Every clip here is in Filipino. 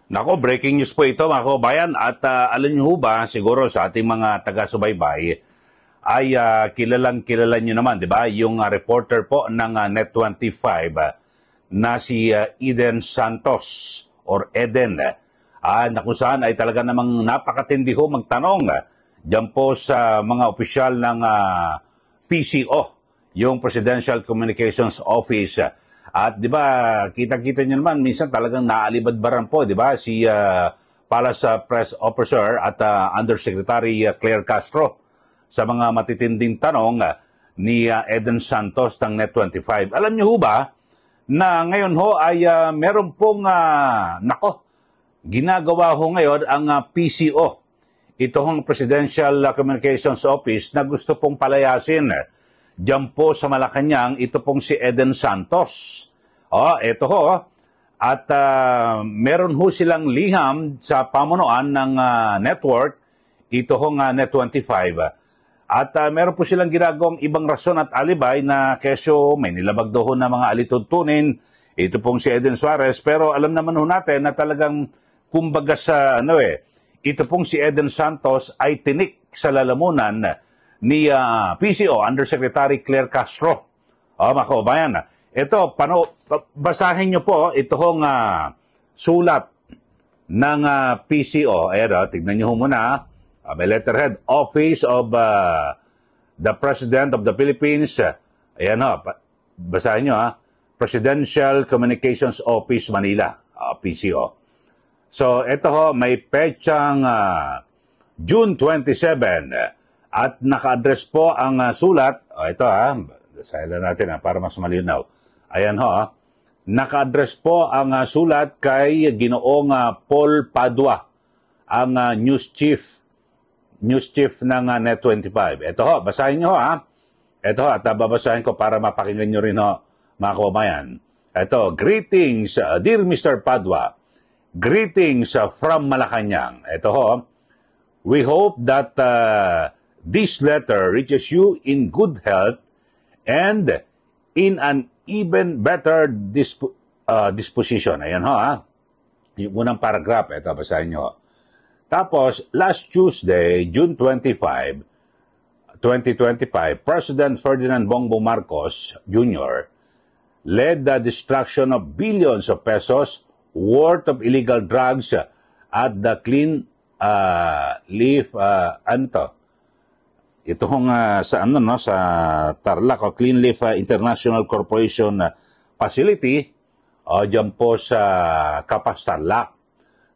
Nako, breaking news po ito mga kababayan at alam niyo ba siguro sa ating mga taga-subaybay ay kilala niyo naman, di ba? Yung reporter po ng Net25 na si Eden Santos or Eden na kung saan ay talaga namang napakatindi ho magtanong diyan po sa mga opisyal ng PCO, yung Presidential Communications Office. At 'di ba, kita-kita niyo naman minsan talagang naalibadbaran po, 'di ba, si Palace Press Officer at Undersecretary Claire Castro sa mga matitinding tanong ni Eden Santos ng Net25. Alam niyo ho ba na ngayon ho ay meron pong ginagawa ho ngayon ang PCO, ito hong Presidential Communications Office, na gusto pong palayasin diyan po sa Malacanang, ito pong si Eden Santos. Ito ho. At meron ho silang liham sa pamunuan ng network, ito hong Net25. At meron po silang ginagawang ibang rason at alibay na kesyo may nilabag daw ho na mga alituntunin. Ito pong si Eden Suarez. Pero alam naman ho natin na talagang kumbaga sa ito pong si Eden Santos ay tinik sa lalamunan ni PCO Undersecretary Claire Castro. Mga kababayan, ito, basahin nyo po itong sulat ng PCO. Ayan, tignan nyo muna. May letterhead, Office of the President of the Philippines. Ayan basahin nyo Presidential Communications Office, Manila, PCO. So, ito may petsang June 27 at naka-address po ang sulat. Ito basahin natin para mas malinaw. Ayan naka-address po ang sulat kay Ginoong Paul Padua, ang news chief ng Net25. Ito basahin nyo Ito at babasahin ko para mapakinggan nyo rin mga kababayan. Ito, greetings, dear Mr. Padua. Greetings from Malacanang. Ito we hope that this letter reaches you in good health and in an even better disposition. Ayan yung unang paragraph. Ito, basahin nyo. Tapos, last Tuesday, June 25, 2025, President Ferdinand Bongbong Marcos Jr. led the destruction of billions of pesos worth of illegal drugs at the Clean Leaf, ito hong sa Tarlac, Clean Leaf International Corporation facility, dyan po sa Capas, Tarlac.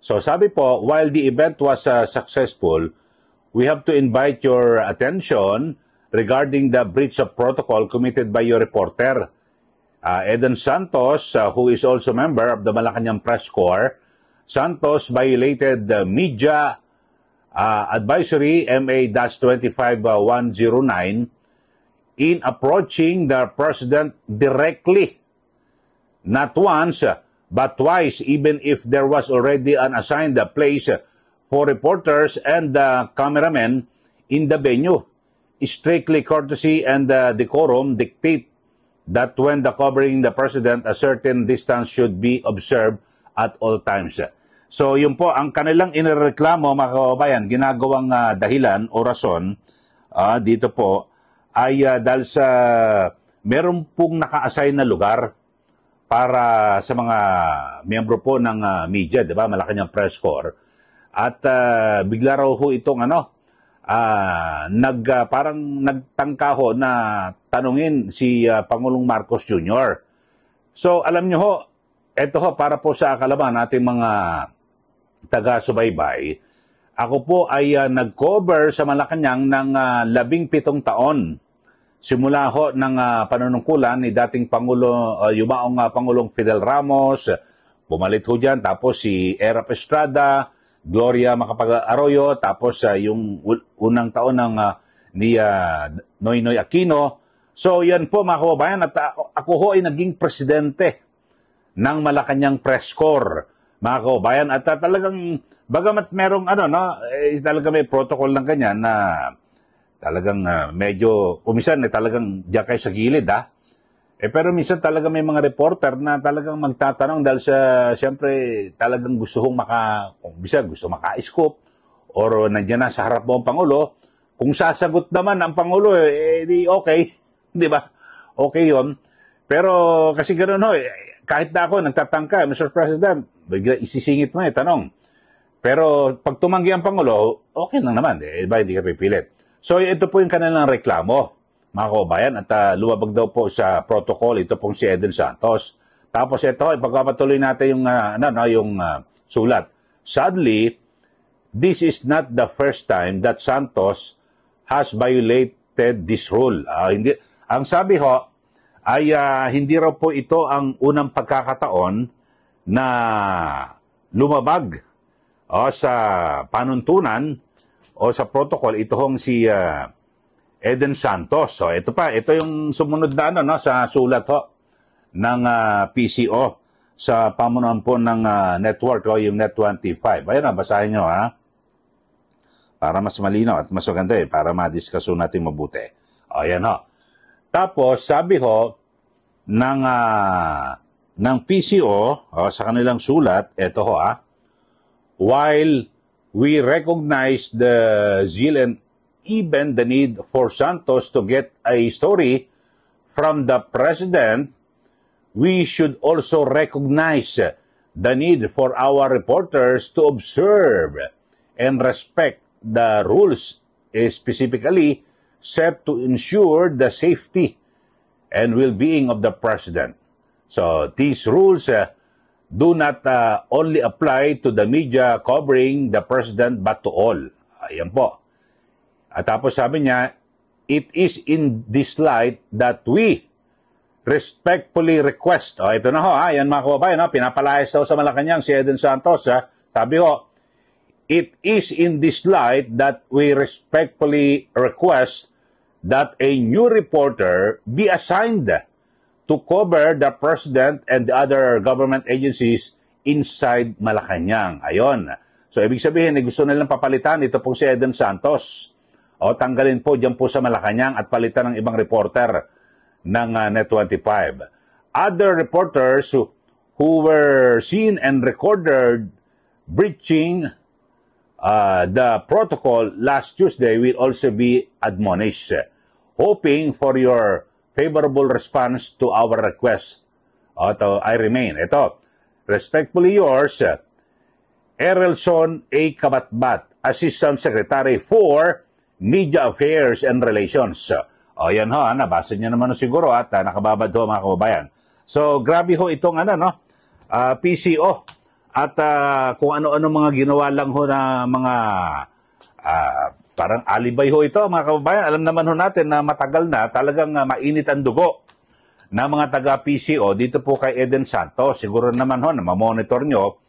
So sabi po, while the event was successful, we have to invite your attention regarding the breach of protocol committed by your reporter, Eden Santos, who is also member of the Malacanang Press Corps. Santos violated the Media Advisory MA-25109 in approaching the President directly, not once, but twice, even if there was already an assigned place for reporters and cameramen in the venue. Strictly courtesy and decorum dictate that when covering the President, a certain distance should be observed at all times. So, yun po, ang kanilang inireklamo, mga kababayan, ginagawang dahilan o rason dito po ay dahil sa meron pong naka-assign na lugar para sa mga miyembro po ng media, di ba, Malacanang Press Corps. At bigla raw ho itong parang nagtangka ho na tanungin si Pangulong Marcos Jr. So, alam nyo ho, ito para po sa kalaman nating mga taga-subaybay. Ako po ay nag-cover sa Malacanang ng 17 taon. Simula ho ng panunungkulan ni dating Pangulo, yumaong Pangulong Fidel Ramos, bumalit ho dyan, tapos si Erap Estrada, Gloria Macapagal-Arroyo, tapos yung unang taon ng ni Noynoy Aquino. So yan po mga kababayan, at ako ho ay naging presidente ng Malacanang Press Corps, mga kababayan. At talagang, bagamat merong talaga may protocol ng ganyan na talagang medyo, kumisan talagang diyan kayo sa gilid Pero minsan talaga may mga reporter na talagang magtatanong dahil sa, siyempre, talagang gusto gusto maka-scoop or nandiyan na sa harap mo ang Pangulo. Kung sasagot naman ang Pangulo, di okay. Di ba? Okay yon. Pero kasi gano'n ho, kahit na ako nagtatangka, Mr. President, bigla isisingit mo tanong. Pero pag tumanggi ang Pangulo, okay lang naman. Diba? Hindi ka pipilit. So ito po yung kanilang reklamo, mga kababayan, at lumabag daw po sa protocol ito pong si Eden Santos. Tapos ito, ipagpapatuloy natin yung sulat. Sadly, this is not the first time that Santos has violated this rule. Ang sabi ho, ay hindi raw po ito ang unang pagkakataon na lumabag sa panuntunan o sa protocol ito hong si Eden Santos. So ito yung sumunod na sa sulat ho ng PCO sa pamunuan po ng network o yung Net25. Ayun na, basahin nyo para mas malinaw at mas maganda para ma-discussion natin mabuti. Ayan ho. Tapos sabi ho ng PCO sa kanilang sulat, ito ho while we recognize the zeal and even the need for Santos to get a story from the President, we should also recognize the need for our reporters to observe and respect the rules specifically set to ensure the safety and well-being of the President. So these rules do not only apply to the media covering the President but to all. Ayan po. At tapos sabi niya, it is in this light that we respectfully request. Ito na ho, yan mga kababayan, pinapalayas daw sa Malacanang si Eden Santos. Sabi ho, it is in this light that we respectfully request that a new reporter be assigned to cover the President and the other government agencies inside Malacanang. Ayon. So, ibig sabihin, gusto nilang papalitan ito pong si Eden Santos. O tanggalin po dyan po sa Malacanang at palitan ng ibang reporter ng Net25. Other reporters who were seen and recorded breaching the protocol last Tuesday will also be admonished. Hoping for your favorable response to our request. I remain. Ito, respectfully yours, Erelson A. Kabatbat, Assistant Secretary for Media Affairs and Relations. Yan ho, nabasa niyo naman siguro at nakababad ho mga kababayan. So, grabe ho itong PCO at kung ano-ano mga ginawa lang ho na mga parang alibay ho ito mga kababayan. Alam naman ho natin na matagal na talagang mainit ang dugo na mga taga-PCO dito po kay Eden Santos. Siguro naman ho na mamonitor nyo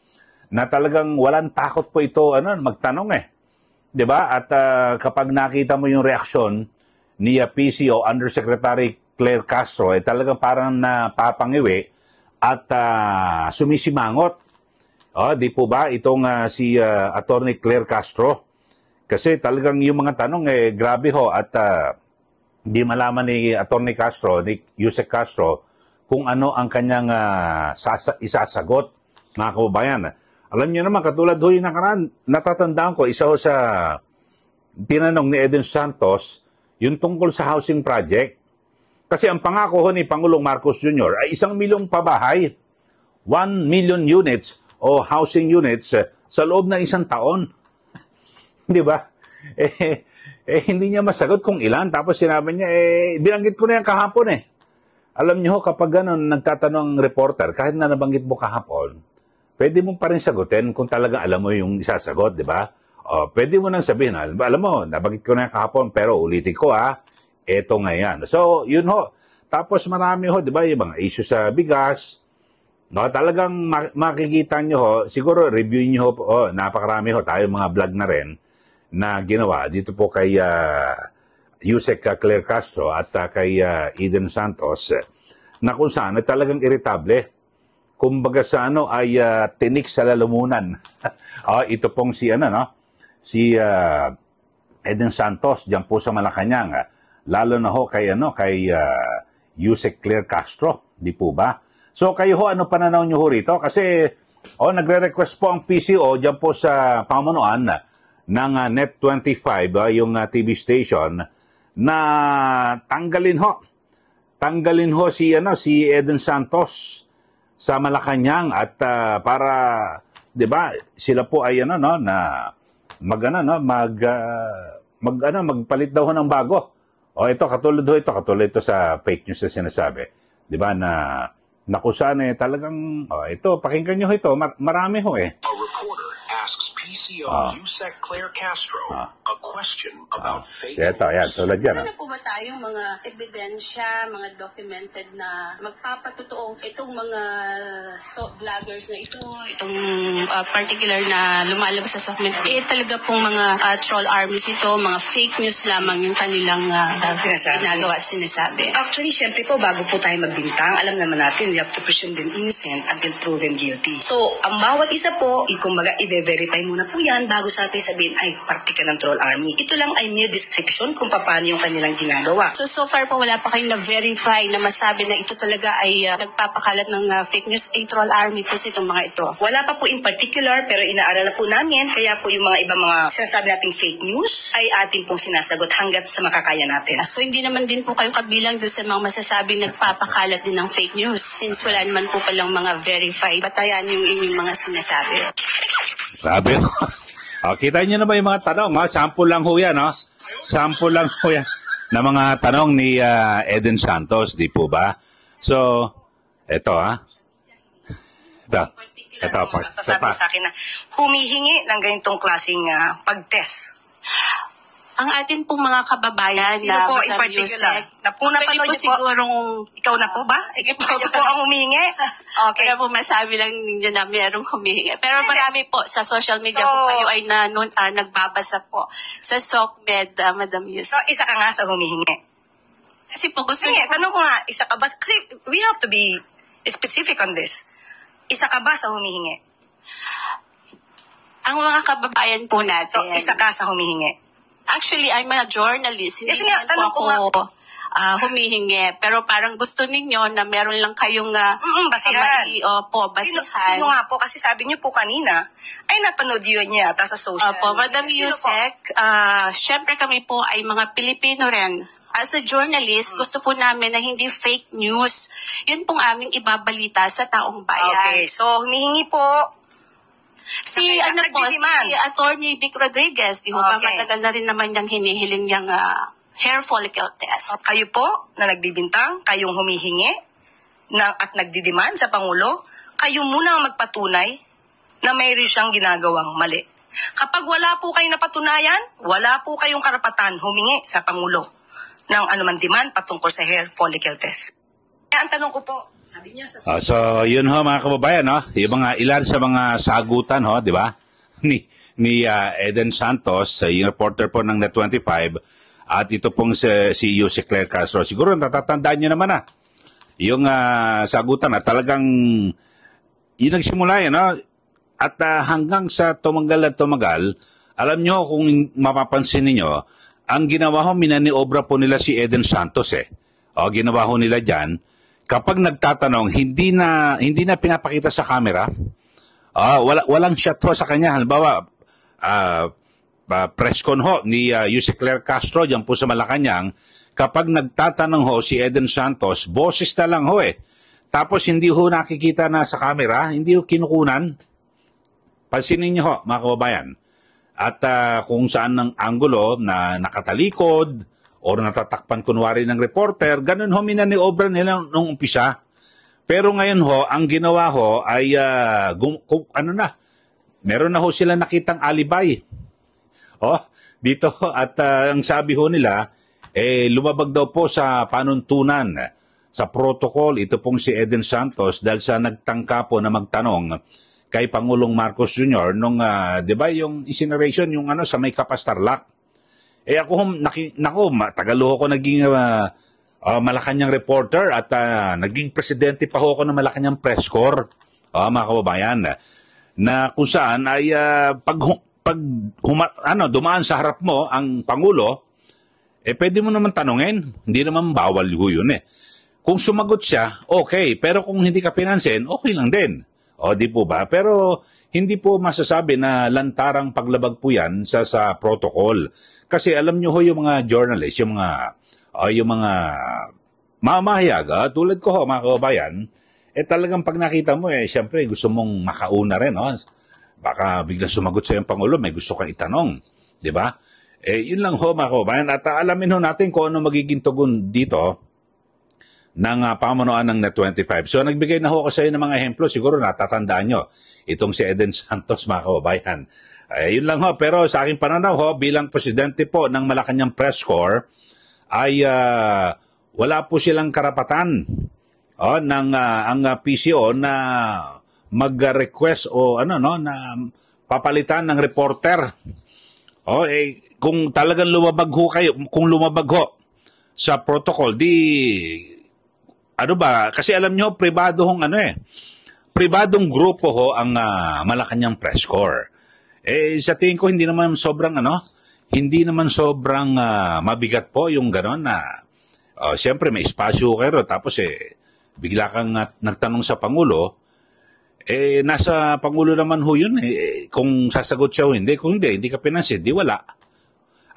na talagang walang takot po ito magtanong Diba? At kapag nakita mo yung reaksyon ni PCO Undersecretary Claire Castro, talagang parang napapangiwi at sumisimangot. Di po ba itong si Attorney Claire Castro? Kasi talagang yung mga tanong grabe ho at di malaman ni Attorney Castro, ni Yusek Castro, kung ano ang kanyang isasagot, mga kababayan. Alam niyo naman, katulad ho yung nakaraan, natatandaan ko, isa ho sa tinanong ni Eden Santos, yung tungkol sa housing project. Kasi ang pangako ho ni Pangulong Marcos Jr. ay 1 milyong pabahay, 1 million units o housing units sa loob ng 1 taon. Di ba? Hindi niya masagot kung ilan. Tapos sinabi niya, binanggit ko na yan kahapon Alam niyo ho, kapag nagtatanong ang reporter, kahit na nabanggit mo kahapon, pwede mo pa rin sagutin kung talaga alam mo yung isasagot, di ba? Pwede mo nang sabihin, alam mo, nabanggit ko na yan kahapon, pero ulitin ko eto nga yan. So, yun ho. Tapos marami ho, di ba, yung mga issue sa bigas. No, talagang makikita nyo ho, siguro review nyo ho, napakarami ho, tayo mga vlog na rin na ginawa dito po kay Yusek Claire Castro at kay Eden Santos na kung saan talagang iritable. Kumbaga sa ay tinik sa lalamunan. Ito pong si si Eden Santos diyan po sa Malacanang. Lalo na ho kay Yusek Claire Castro, di po ba? So kayo ho, ano pananaw nyo ho rito? Kasi nagre-request po ang PCO dyan po sa pamunuan ng Net25, yung TV station, na tanggalin ho si Eden Santos sa Malacanang at para 'di ba sila po ay magpalit daw ho ng bago. Katulad ito sa fake news na sinasabi. 'Di ba na kung saan talagang ito pakinggan niyo ito, marami ho eh. A reporter asks PCO Yusek Claire Castro a question about fake news. Ito, yan, tulad yan. Ano po ba tayong mga ebidensya, mga documented na magpapatotoong itong mga vloggers na itong particular na lumalabas sa segment, talaga pong mga troll armies ito, mga fake news lamang yung kanilang ginagawa at sinasabi? Actually, syempre po, bago po tayo magbintang, alam naman natin, we have to presume them innocent until proven guilty. So, ang bawat isa po, kumbaga, i-verify muna po yan bago sa atin sabihin, ay, parte ka ng troll army. Ito lang ay mere description kung paano yung kanilang ginagawa. So far po wala pa kayong na-verify na masabi na ito talaga ay nagpapakalat ng fake news, ay troll army po itong mga ito? Wala pa po in particular, pero inaaral na po namin, kaya po yung mga ibang mga sinasabi nating fake news ay atin pong sinasagot hanggat sa makakaya natin. So hindi naman din po kayo kabilang doon sa mga masasabing nagpapakalat din ng fake news since wala naman po palang mga verified batayan yung inyong mga sinasabi. Sabi ko. Kita niyo na ba yung mga tanong? Sample lang ho yan. Sample lang ho yan na mga tanong ni Eden Santos, di po ba? So, ito Ito. Sasabi sa akin na humihingi ng ganitong klaseng pag-test. Ang atin pong mga kababayan Sino na po in particular? Napanood niyo po? Sigurong... Ikaw na po ba? Sige po. Ikaw po ang humihingi? Okay. Pero po masabi lang ninyo na mayroong humihingi. Pero marami po sa social media po kayo ay nagbabasa po sa SOCMED, Madam Yusek. So, isa ka nga sa humihingi. Kasi po gusto niyo... Tanong ko nga, isa ka ba? Kasi we have to be specific on this. Isa ka ba sa humihingi? Ang mga kababayan po natin... So, isa ka sa humihingi? Actually, I'm a journalist. Hindi nga, naman po ako humihingi. Pero parang gusto ninyo na meron lang kayong basihan. Basihan. Sino nga po? Kasi sabi niyo po kanina, ay napanood yun niya ata sa social media. Madam Yusek, syempre kami po ay mga Pilipino rin. As a journalist, gusto po namin na hindi fake news. Yun pong aming ibabalita sa taong bayan. Okay, so humihingi po si Attorney Vic Rodriguez, di ba matagal na rin naman niyang hinihiling niyang hair follicle test. Kayo po na nagbibintang, kayong humihingi at nagdidiman sa Pangulo, kayo muna ang magpatunay na mayroon siyang ginagawang mali. Kapag wala po kayong napatunayan, wala po kayong karapatan humingi sa Pangulo ng anuman demand patungkol sa hair follicle test. Kaya ang tanong ko po, sabi niyo sa so yun ho mga kababayan, yung mga ilan sa mga sagutan di ba? Ni Eden Santos, yung reporter po ng Net25, at ito pong si Yusek Claire Castro. Siguro natatandaan niyo naman yung sagutan at talagang yung nagsimula yan, at hanggang sa tumagal, alam nyo kung mapapansin niyo, ang ginawa ho, minaniobra po nila si Eden Santos ginawa ho nila dyan. Kapag nagtatanong, hindi na pinapakita sa camera. Walang shot ho sa kanya. Halimbawa, press con ho ni Yusek Claire Castro diyan po sa Malacanang. Kapag nagtatanong ho si Eden Santos, boses na lang ho Tapos hindi ho nakikita na sa camera, hindi ho kinukunan. Pansinin niyo ho, mga kababayan. At kung saan ng anggulo na nakatalikod, o natatakpan kunwari ng reporter, ganun ho minaniobra nila nung umpisa. Pero ngayon ho, ang ginawa ho ay, meron na ho sila nakitang alibay. Dito, at ang sabi ho nila, lumabag daw po sa panuntunan, sa protocol, ito pong si Eden Santos, dahil sa nagtangka po na magtanong kay Pangulong Marcos Jr. nung, di ba, yung incineration, yung sa may Kapastarlak. Ako, tagal ho ako naging Malacanang reporter at naging presidente pa ho ako ng Malacanang Press Corps, mga kababayan, na kung saan ay dumaan sa harap mo ang Pangulo, pwede mo naman tanungin, hindi naman bawal ho yun kung sumagot siya, okay. Pero kung hindi ka pinansin, okay lang din. O, di po ba? Pero hindi po masasabi na lantarang paglabag po yan sa protocol. Kasi alam nyo ho yung mga journalists, yung mga mamahayag, tulad ko ho, mga kababayan, talagang pag nakita mo, siyempre gusto mong makauna rin. Baka biglang sumagot sa yung Pangulo, may gusto kang itanong. Di ba? Yun lang ho, mga kababayan. At alamin ho natin kung ano magiging tugon dito ng pamunuan ng Net25. So, nagbigay na ho ako sa inyo ng mga ehemplo. Siguro natatandaan nyo. Itong si Eden Santos, mga kababayan. Yun lang ho. Pero sa aking pananaw ho, bilang presidente po ng Malacanang Press Corps, ay wala po silang karapatan ang PCO na mag-request o na papalitan ng reporter. Kung talagang lumabag ho kayo, kung lumabag ho sa protocol, kasi alam nyo, pribadong grupo ho ang Malacanang Press Corps. Sa tingin ko, hindi naman sobrang mabigat po yung gano'n na, siyempre may espasyo kayo, tapos bigla kang nagtanong sa Pangulo, nasa Pangulo naman ho yun, kung sasagot siya o hindi, kung hindi ka pinansin, di wala.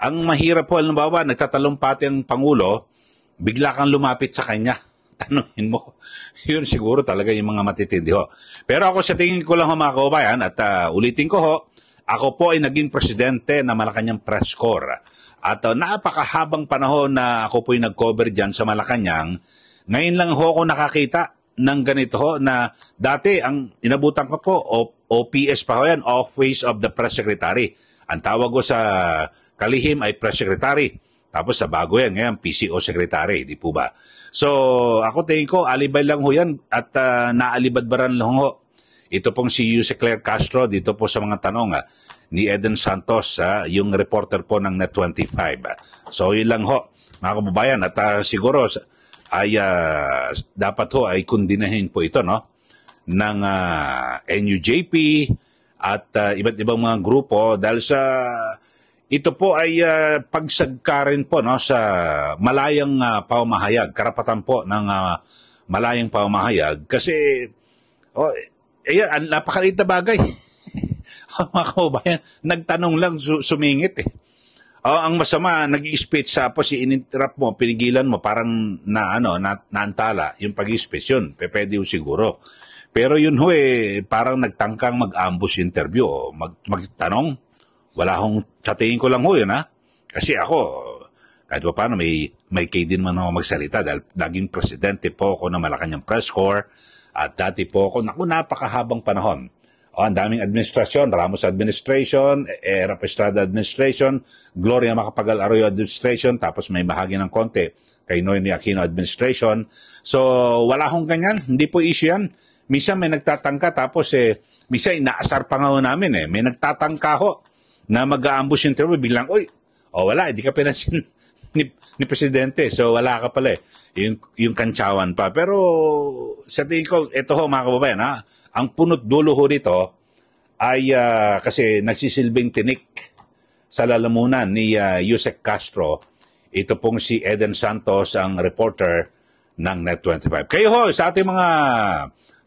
Ang mahirap po, halimbawa, nagtatalumpati ang Pangulo, bigla kang lumapit sa kanya. Tanungin mo. Yun siguro talaga yung mga matitindi ho. Pero ako sa tingin ko lang ho, mga kababayan, at ulitin ko ho, ako po ay naging presidente ng Malacanang Press Corps. At napakahabang panahon na ako po ay nag-cover dyan sa Malacanang. Ngayon lang ho ako nakakita ng ganito ho na dati ang inabutan ko po, OPS pa ho yan, Office of the Press Secretary. Ang tawag ko sa kalihim ay Press Secretary. Tapos sa bago yan, ngayon PCO Secretary, di po ba? So, ako tingin ko, alibay lang ho yan at naalibadbaran lang ho. Ito pong si Yuse Claire Castro, dito po sa mga tanong ni Eden Santos, yung reporter po ng Net25. So, yun lang ho, mga kababayan. At siguro, ay dapat ho ay kundinahin po ito, no? Ng NUJP at iba't ibang mga grupo dahil sa ito po ay pagsagkarin po no sa malayang pamamahayag, karapatan po ng malayang pamamahayag kasi napakaliit na bagay. Mga kababayan, nagtanong lang, sumingit ang masama, nag-i-speech tapos i-interrupt mo, pinigilan mo, parang naantala yung pag-i-speech yun. Pwede yung siguro. Pero yun ho parang nagtangkang mag-ambush interview o magtanong. Wala hong, sa tingin ko lang ho yun Kasi ako, kahit pa paano, may kay din man ako magsalita dahil naging presidente po ako ng Malacanang Press Corps at dati po ako, napakahabang panahon. Ang daming administrasyon, Ramos Administration, Era Estrada Administration, Gloria Macapagal Arroyo Administration, tapos may bahagi ng konti kay Noynoy Aquino Administration. So, wala hong ganyan. Hindi po issue yan. Misa may nagtatangka, tapos misa inaasar pa nga ho namin May nagtatangka ho na mag-ambush interview, biglang, wala, hindi ka pinansin ni Presidente. So, wala ka pala yung kantsawan pa. Pero, sa tingin ko, ito ho mga kababayan, ang punot dulo ho dito ay kasi nagsisilbing tinik sa lalamunan ni Yusek Castro. Ito pong si Eden Santos, ang reporter ng Net25. Kayo ho, sa ating mga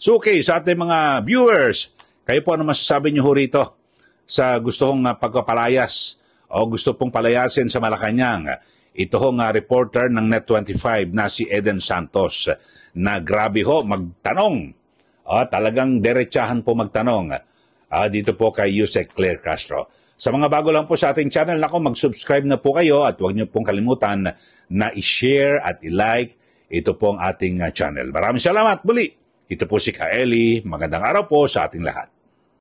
suki, sa ating mga viewers, kayo po ano masasabi niyo ho rito sa gusto hong pagpapalayas o gusto pong palayasin sa Malacanang? Ito hong reporter ng Net25 na si Eden Santos na grabe ho magtanong. Talagang derechahan po magtanong dito po kay Yuse Claire Castro. Sa mga bago lang po sa ating channel, mag-subscribe na po kayo at huwag niyo pong kalimutan na i-share at i-like ito po ang ating channel. Maraming salamat muli. Ito po si Kaeli. Magandang araw po sa ating lahat.